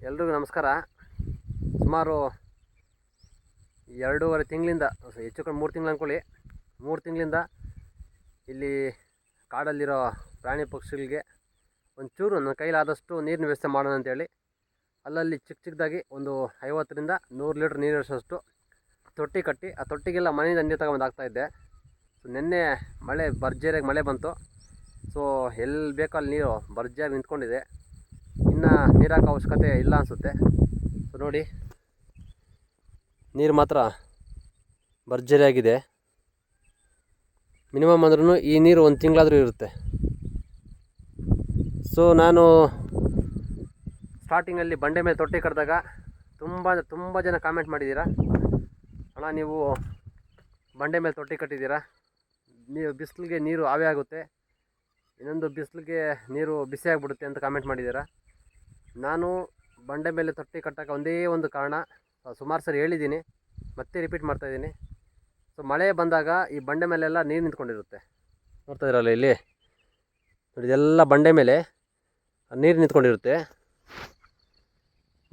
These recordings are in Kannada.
ಎಲ್ರಿಗೂ ನಮಸ್ಕಾರ. ಸುಮಾರು 2.5 ತಿಂಗಳಿಂದ, ಹೆಚ್ಚು ಕಡಿಮೆ 3 ತಿಂಗಳು ಅಂದ್ಕೊಳ್ಳಿ, 3 ತಿಂಗಳಿಂದ ಇಲ್ಲಿ ಕಾಡಲ್ಲಿರೋ ಪ್ರಾಣಿ ಪಕ್ಷಿಗಳಿಗೆ ಒಂಚೂರು ನನ್ನ ಕೈಲಾದಷ್ಟು ನೀರಿನ ವ್ಯವಸ್ಥೆ ಮಾಡೋಣ ಅಂತೇಳಿ ಅಲ್ಲಲ್ಲಿ ಚಿಕ್ಕದಾಗಿ ಒಂದು 50ರಿಂದ 100 ಲೀಟ್ರ್ ನೀರು ಇರಿಸೋಷ್ಟು ತೊಟ್ಟಿ ಕಟ್ಟಿ, ಆ ತೊಟ್ಟಿಗೆಲ್ಲ ಮನೆಯಿಂದ ನೀರು ತಗೊಂಡು ಹಾಕ್ತಾಯಿದ್ದೆ. ಸೊ ನಿನ್ನೆ ಭರ್ಜರಿಯಾಗಿ ಮಳೆ ಬಂತು. ಸೊ ಎಲ್ಲಿ ಬೇಕೋ ಅಲ್ಲಿ ನೀರು ಭರ್ಜರಿಯಾಗಿ ನಿಂತ್ಕೊಂಡಿದೆ. ಇನ್ನು ನೀರು ಹಾಕೋ ಅವಶ್ಯಕತೆ ಇಲ್ಲ ಅನಿಸುತ್ತೆ. ಸೊ ನೋಡಿ, ನೀರು ಮಾತ್ರ ಭರ್ಜರಿಯಾಗಿದೆ. ಮಿನಿಮಮ್ ಅಂದ್ರೂ ಈ ನೀರು 1 ತಿಂಗಳಾದರೂ ಇರುತ್ತೆ. ಸೊ ನಾನು ಸ್ಟಾರ್ಟಿಂಗಲ್ಲಿ ಬಂಡೆ ಮೇಲೆ ತೊಟ್ಟಿ ಕಟ್ಟಿದಾಗ ತುಂಬ ಜನ ಕಾಮೆಂಟ್ ಮಾಡಿದ್ದೀರಾ, ಅಣ್ಣ ನೀವು ಬಂಡೆ ಮೇಲೆ ತೊಟ್ಟಿ ಕಟ್ಟಿದ್ದೀರಾ, ನೀವು ಬಿಸಿಲಿಗೆ ನೀರು ಆವಿ ಆಗುತ್ತೆ, ಇನ್ನೊಂದು ಬಿಸಿಲಿಗೆ ನೀರು ಬಿಸಿ ಆಗಿಬಿಡುತ್ತೆ ಅಂತ ಕಾಮೆಂಟ್ ಮಾಡಿದ್ದೀರಾ. ನಾನು ಬಂಡೆ ಮೇಲೆ ತೊಟ್ಟಿ ಕಟ್ಟೋಕ್ಕೆ ಒಂದೇ ಒಂದು ಕಾರಣ, ಸುಮಾರು ಸರಿ ಹೇಳಿದ್ದೀನಿ, ಮತ್ತೆ ರಿಪೀಟ್ ಮಾಡ್ತಾಯಿದ್ದೀನಿ. ಸೊ ಮಳೆ ಬಂದಾಗ ಈ ಬಂಡೆ ಮೇಲೆಲ್ಲ ನೀರು ನಿಂತ್ಕೊಂಡಿರುತ್ತೆ. ನೋಡ್ತಾ ಇದ್ದೀರಲ್ಲ ಇಲ್ಲಿ ನೋಡಿ, ಇದೆಲ್ಲ ಬಂಡೆ ಮೇಲೆ ನೀರು ನಿಂತ್ಕೊಂಡಿರುತ್ತೆ.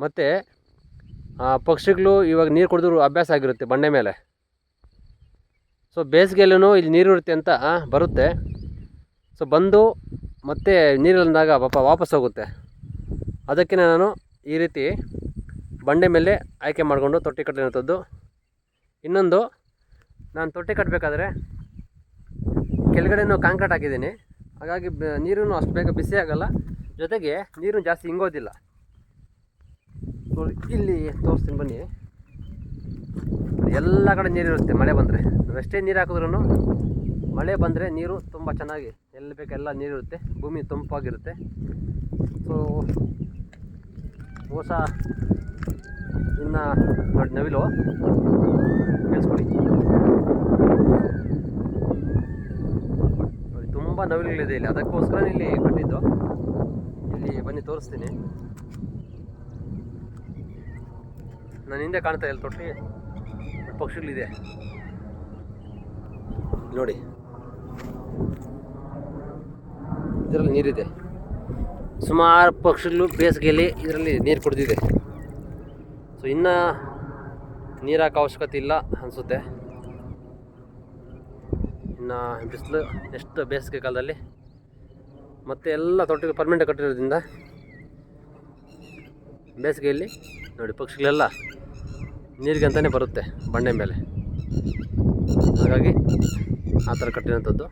ಮತ್ತು ಪಕ್ಷಿಗಳು ಇವಾಗ ನೀರು ಕುಡಿದ್ರು ಅಭ್ಯಾಸ ಆಗಿರುತ್ತೆ ಬಂಡೆ ಮೇಲೆ. ಸೊ ಬೇಸಿಗೆಯಲ್ಲೂ ಇಲ್ಲಿ ನೀರು ಇರುತ್ತೆ ಅಂತ ಬರುತ್ತೆ. ಸೊ ಬಂದು ಮತ್ತೆ ನೀರಿಲ್ಲದಾಗ ವಾಪಸ್ ಹೋಗುತ್ತೆ. ಅದಕ್ಕೆ ನಾನು ಈ ರೀತಿ ಬಂಡೆ ಮೇಲೆ ಆಯ್ಕೆ ಮಾಡಿಕೊಂಡು ತೊಟ್ಟಿ ಕಟ್ಟಿರೋಂಥದ್ದು. ಇನ್ನೊಂದು, ನಾನು ತೊಟ್ಟಿ ಕಟ್ಟಬೇಕಾದ್ರೆ ಕೆಳಗಡೆನೂ ಕಾಂಕ್ರೀಟ್ ಹಾಕಿದ್ದೀನಿ. ಹಾಗಾಗಿ ನೀರು ಅಷ್ಟು ಬೇಗ ಬಿಸಿ ಆಗೋಲ್ಲ, ಜೊತೆಗೆ ನೀರು ಜಾಸ್ತಿ ಇಂಗೋದಿಲ್ಲ. ಇಲ್ಲಿ ತೋರಿಸ್ತೀನಿ ಬನ್ನಿ. ಎಲ್ಲ ಕಡೆ ನೀರಿರುತ್ತೆ ಮಳೆ ಬಂದರೆ. ನಾವು ಎಷ್ಟೇ ನೀರು ಹಾಕಿದ್ರೂ ಮಳೆ ಬಂದರೆ ನೀರು ತುಂಬ ಚೆನ್ನಾಗಿ ಎಲ್ಲಿ ಬೇಕೆಲ್ಲ ನೀರಿರುತ್ತೆ, ಭೂಮಿ ತಂಪಾಗಿರುತ್ತೆ. ಸೊ ಹೊಸ ಇನ್ನು ನೋಡಿ ನವಿಲು ಕೇಳಿಸ್ಕೊಳ್ಳಿ, ನೋಡಿ ತುಂಬ ನವಿಲುಗಳಿದೆ ಇಲ್ಲಿ. ಅದಕ್ಕೋಸ್ಕರ ಇಲ್ಲಿ ಕಟ್ಟಿದ್ದು. ಇಲ್ಲಿ ಬನ್ನಿ ತೋರಿಸ್ತೀನಿ. ನನ್ನ ಹಿಂದೆ ಕಾಣ್ತಾ ಇಲ್ಲ ತೊಟ್ಟಿ, ಪಕ್ಷಿಗಳಿದೆ ನೋಡಿ, ಇದರಲ್ಲಿ ನೀರಿದೆ. ಸುಮಾರು ಪಕ್ಷಿಗಳು ಬೇಸಿಗೆಯಲ್ಲಿ ಇದರಲ್ಲಿ ನೀರು ಕುಡಿದಿದೆ. ಸೊ ಇನ್ನು ನೀರು ಹಾಕೋ ಅವಶ್ಯಕತೆ ಇಲ್ಲ ಅನಿಸುತ್ತೆ. ಇನ್ನು ಬಿಸಿಲು ನೆಕ್ಸ್ಟ್ ಬೇಸಿಗೆ ಕಾಲದಲ್ಲಿ ಮತ್ತು ಎಲ್ಲ ತೊಟ್ಟಿಗೆ ಪರ್ಮನೆಂಟ್ ಕಟ್ಟಿರೋದ್ರಿಂದ ಬೇಸಿಗೆಯಲ್ಲಿ ನೋಡಿ ಪಕ್ಷಿಗಳೆಲ್ಲ ನೀರಿಗೆ ಅಂತಲೇ ಬರುತ್ತೆ ಬಂಡೆ ಮೇಲೆ. ಹಾಗಾಗಿ ಆ ಥರ ಕಟ್ಟಿರೋಂಥದ್ದು.